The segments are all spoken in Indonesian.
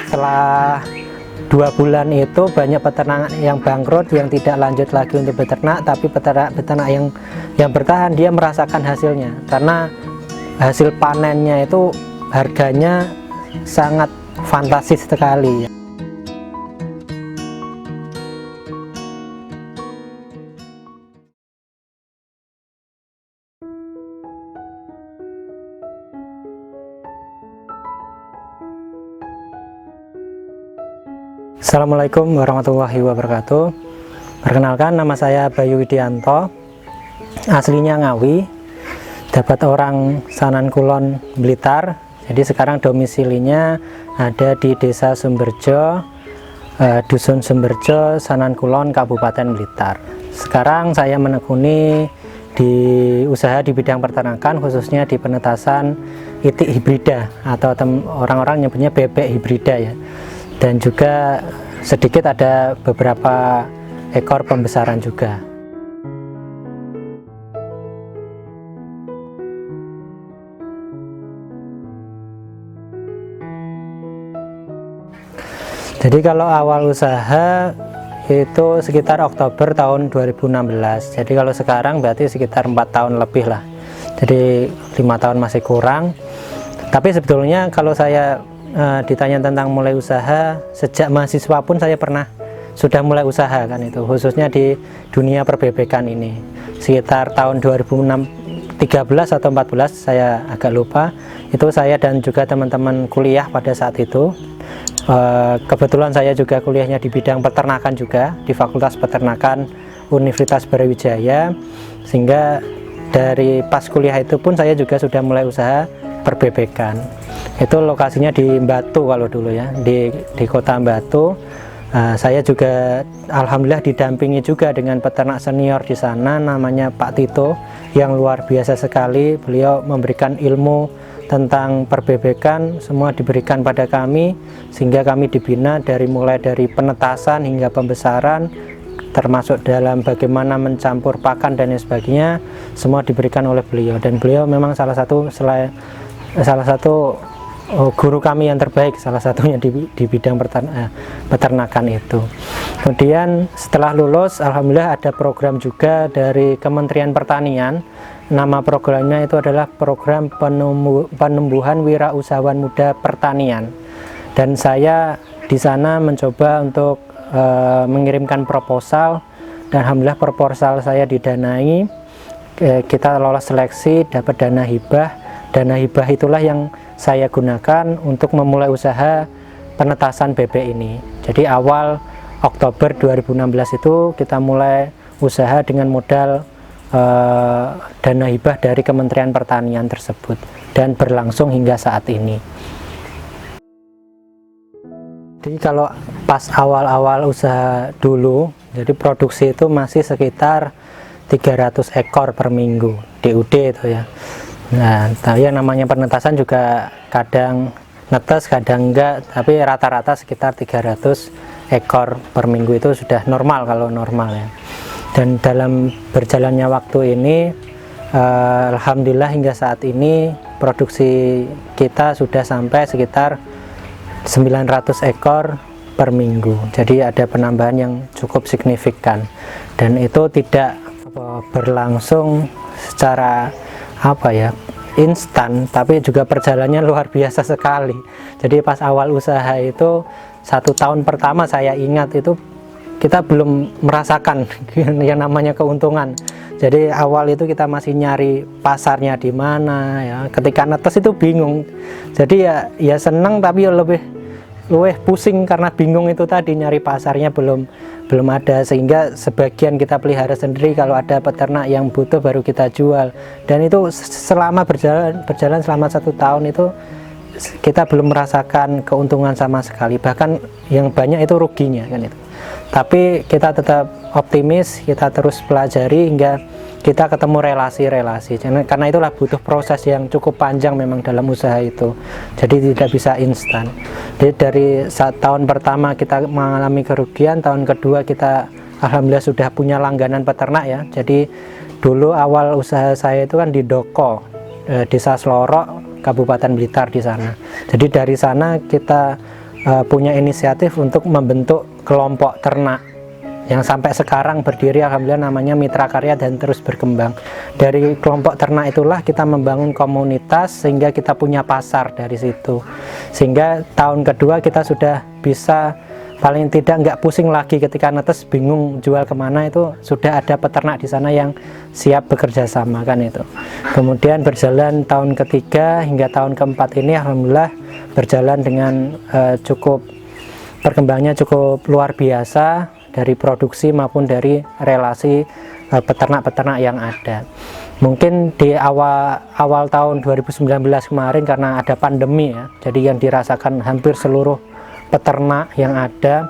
setelah 2 bulan itu banyak peternak yang bangkrut, yang tidak lanjut lagi untuk beternak, tapi peternak yang bertahan dia merasakan hasilnya, karena hasil panennya itu harganya sangat fantastis sekali. Assalamualaikum warahmatullahi wabarakatuh. Perkenalkan, nama saya Bayu Widianto, aslinya Ngawi, dapat orang Sanan Kulon, Blitar. Jadi sekarang domisilinya ada di Desa Sumberjo, Dusun Sumberjo, Sanan Kulon, Kabupaten Blitar. Sekarang saya menekuni di usaha di bidang peternakan, khususnya di penetasan itik hibrida atau orang-orang nyebutnya bebek hibrida ya. Dan juga sedikit ada beberapa ekor pembesaran juga. Jadi kalau awal usaha itu sekitar Oktober tahun 2016. Jadi kalau sekarang berarti sekitar 4 tahun lebih lah. Jadi 5 tahun masih kurang. Tapi sebetulnya kalau saya ditanya tentang mulai usaha, sejak mahasiswa pun saya sudah mulai usaha kan itu, khususnya di dunia perbebekan ini. Sekitar tahun 2013 atau 14, saya agak lupa, itu saya dan juga teman-teman kuliah pada saat itu. Kebetulan saya juga kuliahnya di bidang peternakan juga, di Fakultas Peternakan Universitas Brawijaya, sehingga dari pas kuliah itu pun saya juga sudah mulai usaha perbebekan. Itu lokasinya di Batu kalau dulu ya, di kota Batu. Saya juga alhamdulillah didampingi juga dengan peternak senior di sana, namanya Pak Tito, yang luar biasa sekali. Beliau memberikan ilmu tentang perbebekan, semua diberikan pada kami, sehingga kami dibina mulai dari penetasan hingga pembesaran, termasuk dalam bagaimana mencampur pakan dan lain sebagainya, semua diberikan oleh beliau. Dan beliau memang salah satu guru kami yang terbaik, salah satunya di bidang peternakan itu. Kemudian setelah lulus, alhamdulillah ada program juga dari Kementerian Pertanian. Nama programnya itu adalah Program Penumbuhan Wirausahawan Muda Pertanian. Dan saya di sana mencoba untuk mengirimkan proposal, dan alhamdulillah proposal saya didanai. Kita lolos seleksi, dapat dana hibah. Dana hibah itulah yang saya gunakan untuk memulai usaha penetasan bebek ini. Jadi awal Oktober 2016 itu kita mulai usaha dengan modal dana hibah dari Kementerian Pertanian tersebut, dan berlangsung hingga saat ini. Jadi kalau pas awal-awal usaha dulu, jadi produksi itu masih sekitar 300 ekor per minggu, DUD itu ya. Nah, tapi yang namanya penetasan juga kadang netes, kadang enggak, tapi rata-rata sekitar 300 ekor per minggu itu sudah normal kalau normal ya. Dan dalam berjalannya waktu ini, alhamdulillah hingga saat ini produksi kita sudah sampai sekitar 900 ekor per minggu. Jadi ada penambahan yang cukup signifikan, dan itu tidak berlangsung secara instan, tapi juga perjalanannya luar biasa sekali. Jadi pas awal usaha itu 1 tahun pertama, saya ingat itu kita belum merasakan yang namanya keuntungan. Jadi awal itu kita masih nyari pasarnya di mana ya. Ketika netes itu bingung. Jadi ya seneng, tapi lebih pusing karena bingung itu tadi, nyari pasarnya belum ada, sehingga sebagian kita pelihara sendiri, kalau ada peternak yang butuh baru kita jual. Dan itu selama berjalan selama 1 tahun itu kita belum merasakan keuntungan sama sekali, bahkan yang banyak itu ruginya kan itu. Tapi kita tetap optimis, kita terus pelajari hingga kita ketemu relasi-relasi, karena itulah butuh proses yang cukup panjang memang dalam usaha itu, jadi tidak bisa instan. Jadi dari 1 tahun pertama kita mengalami kerugian, tahun kedua kita alhamdulillah sudah punya langganan peternak ya. Jadi dulu awal usaha saya itu kan di Doko, Desa Slorok, Kabupaten Blitar di sana. Jadi dari sana kita punya inisiatif untuk membentuk kelompok ternak yang sampai sekarang berdiri, alhamdulillah, namanya Mitra Karya dan terus berkembang. Dari kelompok ternak itulah kita membangun komunitas sehingga kita punya pasar dari situ, sehingga tahun kedua kita sudah bisa paling tidak nggak pusing lagi ketika netes bingung jual kemana, itu sudah ada peternak di sana yang siap bekerja sama kan itu. Kemudian berjalan tahun ketiga hingga tahun keempat ini alhamdulillah berjalan dengan perkembangannya cukup luar biasa, dari produksi maupun dari relasi peternak-peternak yang ada. Mungkin di awal tahun 2019 kemarin karena ada pandemi ya, jadi yang dirasakan hampir seluruh peternak yang ada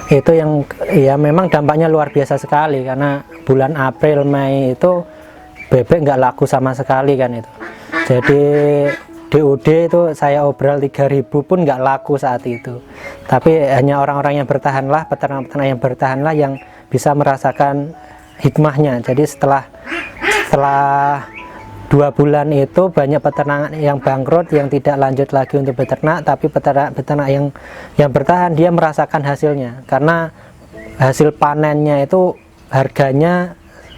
itu yang ya memang dampaknya luar biasa sekali, karena bulan April Mei itu bebek nggak laku sama sekali kan itu. Jadi DOD itu saya obral 3.000 pun nggak laku saat itu, tapi hanya orang-orang yang bertahanlah, peternak-peternak yang bertahanlah yang bisa merasakan hikmahnya. Jadi setelah 2 bulan itu banyak peternak yang bangkrut, yang tidak lanjut lagi untuk beternak, tapi peternak yang bertahan dia merasakan hasilnya, karena hasil panennya itu harganya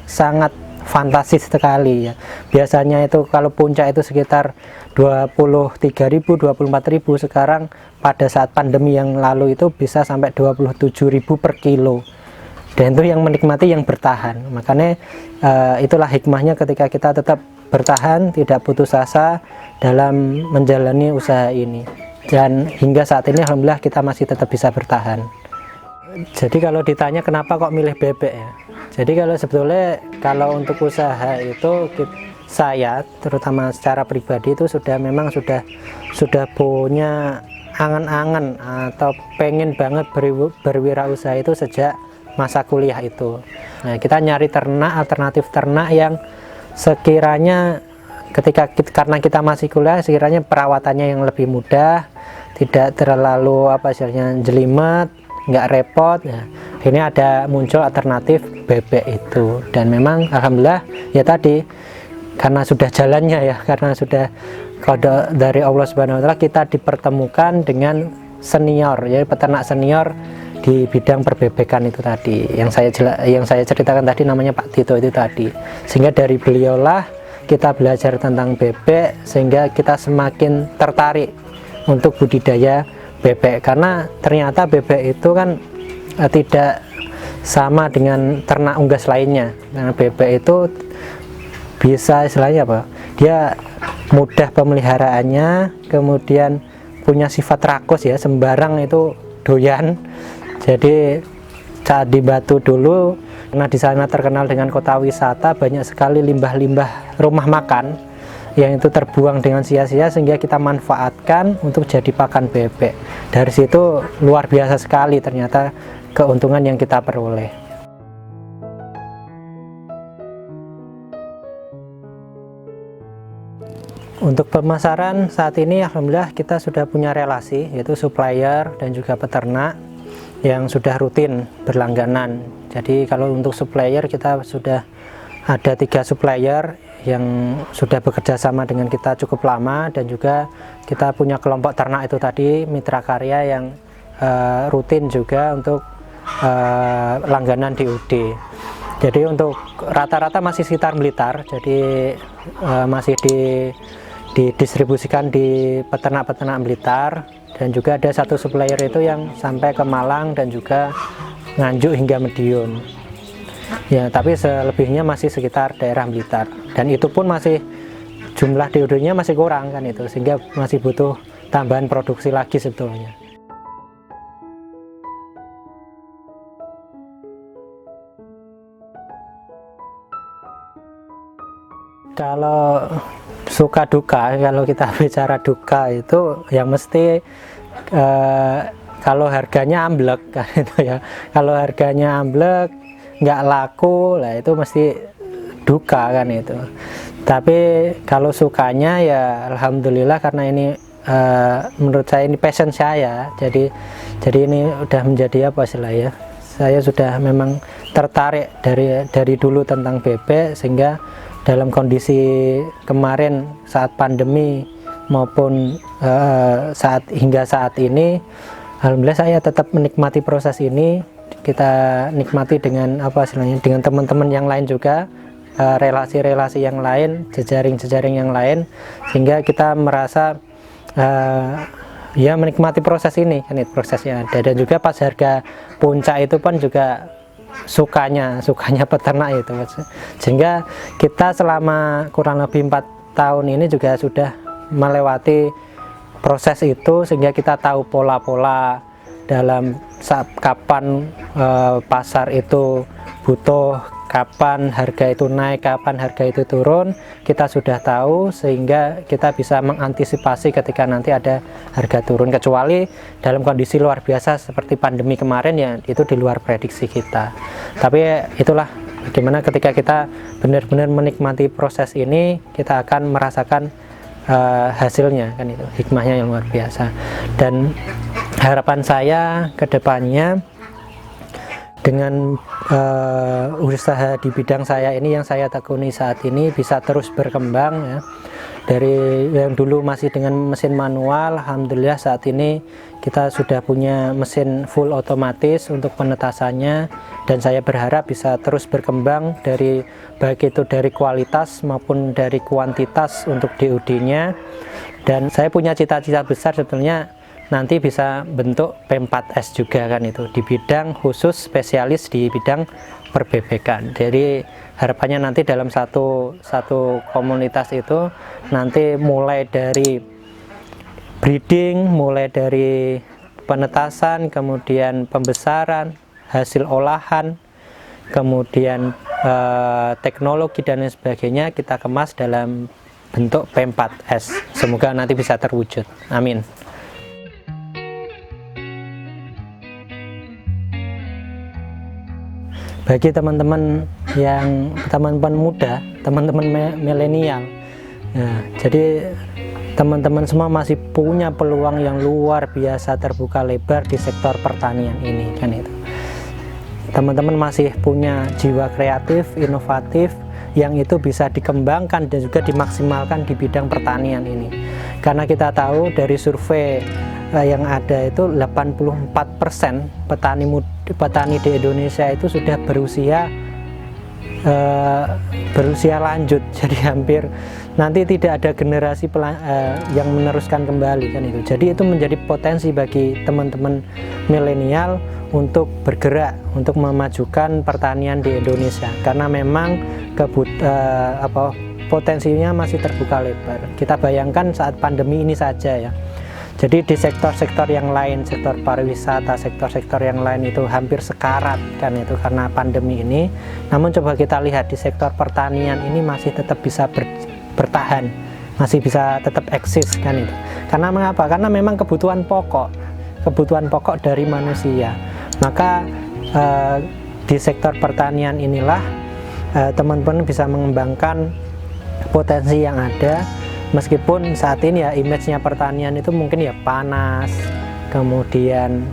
sangat fantastis sekali ya. Biasanya itu kalau puncak itu sekitar 23.000, 24.000, sekarang pada saat pandemi yang lalu itu bisa sampai 27.000 per kilo. Dan itu yang menikmati yang bertahan. Makanya itulah hikmahnya ketika kita tetap bertahan, tidak putus asa dalam menjalani usaha ini. Dan hingga saat ini alhamdulillah kita masih tetap bisa bertahan. Jadi kalau ditanya kenapa kok milih bebek ya, jadi kalau sebetulnya kalau untuk usaha itu saya terutama secara pribadi itu memang sudah punya angan-angan atau pengen banget berwirausaha itu sejak masa kuliah itu. Nah, kita nyari alternatif ternak yang sekiranya karena kita masih kuliah, sekiranya perawatannya yang lebih mudah, tidak terlalu jelimet, nggak repot. Nah, ini ada muncul alternatif bebek itu, dan memang alhamdulillah ya tadi karena sudah jalannya ya, karena sudah kode dari Allah Subhanahu wa Ta'ala, kita dipertemukan dengan senior, ya peternak senior di bidang perbebekan itu tadi yang saya ceritakan tadi, namanya Pak Tito itu tadi. Sehingga dari beliaulah kita belajar tentang bebek, sehingga kita semakin tertarik untuk budidaya bebek, karena ternyata bebek itu kan tidak sama dengan ternak unggas lainnya. Karena bebek itu bisa istilahnya apa? Dia mudah pemeliharaannya, kemudian punya sifat rakus ya, sembarang itu doyan. Jadi saat di Batu dulu, karena di sana terkenal dengan kota wisata, banyak sekali limbah-limbah rumah makan yang itu terbuang dengan sia-sia, sehingga kita manfaatkan untuk jadi pakan bebek. Dari situ luar biasa sekali ternyata keuntungan yang kita peroleh. Untuk pemasaran saat ini alhamdulillah kita sudah punya relasi, yaitu supplier dan juga peternak yang sudah rutin berlangganan. Jadi kalau untuk supplier kita sudah ada 3 supplier yang sudah bekerja sama dengan kita cukup lama, dan juga kita punya kelompok ternak itu tadi, Mitra Karya, yang rutin juga untuk langganan DOD. Jadi untuk rata-rata masih sekitar Blitar, jadi masih didistribusikan di peternak-peternak Blitar, dan juga ada 1 supplier itu yang sampai ke Malang dan juga Nganjuk hingga Madiun. Ya, tapi selebihnya masih sekitar daerah Blitar, dan itu pun masih jumlah DOD-nya masih kurang kan itu, sehingga masih butuh tambahan produksi lagi sebetulnya. Kalau suka duka, kalau kita bicara duka itu yang mesti kalau harganya amblek kan itu ya. Kalau harganya amblek, nggak laku lah, itu mesti duka kan itu. Tapi kalau sukanya ya alhamdulillah, karena ini menurut saya ini passion saya. Jadi ini udah menjadi apa istilahnya, saya sudah memang tertarik dari dulu tentang bebek, sehingga dalam kondisi kemarin saat pandemi maupun hingga saat ini, alhamdulillah saya tetap menikmati proses ini. Kita nikmati dengan dengan teman-teman yang lain juga, relasi-relasi yang lain, jejaring-jejaring yang lain, sehingga kita merasa ya menikmati proses ini, kan itu prosesnya ada. Dan juga pas harga puncak itu pun juga sukanya peternak itu, sehingga kita selama kurang lebih 4 tahun ini juga sudah melewati proses itu, sehingga kita tahu pola-pola dalam kapan pasar itu butuh, kapan harga itu naik, kapan harga itu turun, kita sudah tahu, sehingga kita bisa mengantisipasi ketika nanti ada harga turun. Kecuali dalam kondisi luar biasa seperti pandemi kemarin, ya itu di luar prediksi kita. Tapi itulah bagaimana ketika kita benar-benar menikmati proses ini, kita akan merasakan hasilnya, kan itu hikmahnya yang luar biasa. Dan harapan saya ke depannya dengan usaha di bidang saya ini yang saya tekuni saat ini bisa terus berkembang, ya. Dari yang dulu masih dengan mesin manual, alhamdulillah saat ini kita sudah punya mesin full otomatis untuk penetasannya, dan saya berharap bisa terus berkembang dari baik itu dari kualitas maupun dari kuantitas untuk DOD-nya. Dan saya punya cita-cita besar sebetulnya nanti bisa bentuk P4S juga, kan itu di bidang khusus spesialis di bidang perbebekan. Jadi harapannya nanti dalam satu komunitas itu nanti mulai dari breeding, mulai dari penetasan, kemudian pembesaran, hasil olahan, kemudian teknologi dan lain sebagainya kita kemas dalam bentuk P4S. Semoga nanti bisa terwujud. Amin. Bagi teman-teman muda, teman-teman milenial, ya, jadi teman-teman semua masih punya peluang yang luar biasa terbuka lebar di sektor pertanian ini, kan itu. Teman-teman masih punya jiwa kreatif, inovatif yang itu bisa dikembangkan dan juga dimaksimalkan di bidang pertanian ini. Karena kita tahu dari survei yang ada itu 84% petani di Indonesia itu sudah berusia lanjut, jadi hampir nanti tidak ada generasi yang meneruskan kembali, kan itu. Jadi itu menjadi potensi bagi teman-teman milenial untuk bergerak untuk memajukan pertanian di Indonesia, karena memang potensinya masih terbuka lebar. Kita bayangkan saat pandemi ini saja, ya. Jadi di sektor-sektor yang lain, sektor pariwisata, sektor-sektor yang lain itu hampir sekarat, kan itu karena pandemi ini. Namun coba kita lihat di sektor pertanian ini masih tetap bisa bertahan, masih bisa tetap eksis, kan itu. Karena mengapa? Karena memang kebutuhan pokok dari manusia. Maka di sektor pertanian inilah teman-teman bisa mengembangkan potensi yang ada. Meskipun saat ini ya image-nya pertanian itu mungkin ya panas, kemudian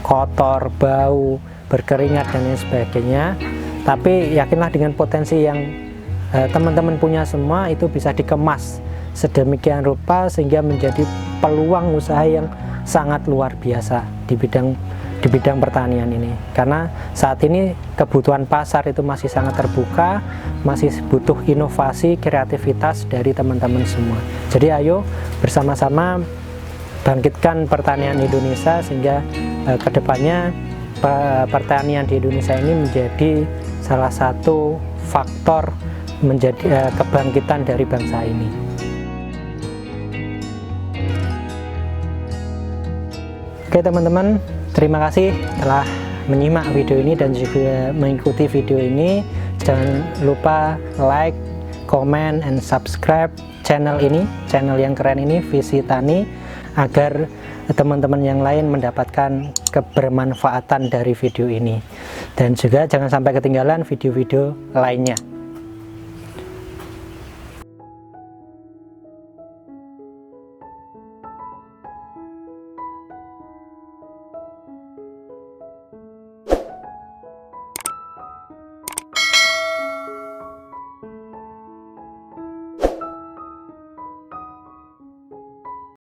kotor, bau, berkeringat dan lain sebagainya. Tapi yakinlah dengan potensi yang teman-teman punya semua itu bisa dikemas sedemikian rupa sehingga menjadi peluang usaha yang sangat luar biasa di bidang pertanian ini. Karena saat ini kebutuhan pasar itu masih sangat terbuka, masih butuh inovasi, kreativitas dari teman-teman semua. Jadi ayo bersama-sama bangkitkan pertanian Indonesia sehingga kedepannya pertanian di Indonesia ini menjadi salah satu faktor menjadi kebangkitan dari bangsa ini. Oke teman-teman, terima kasih telah menyimak video ini dan juga mengikuti video ini. Jangan lupa like, comment, and subscribe channel ini, channel yang keren ini, Visi Tani, agar teman-teman yang lain mendapatkan kebermanfaatan dari video ini. Dan juga jangan sampai ketinggalan video-video lainnya.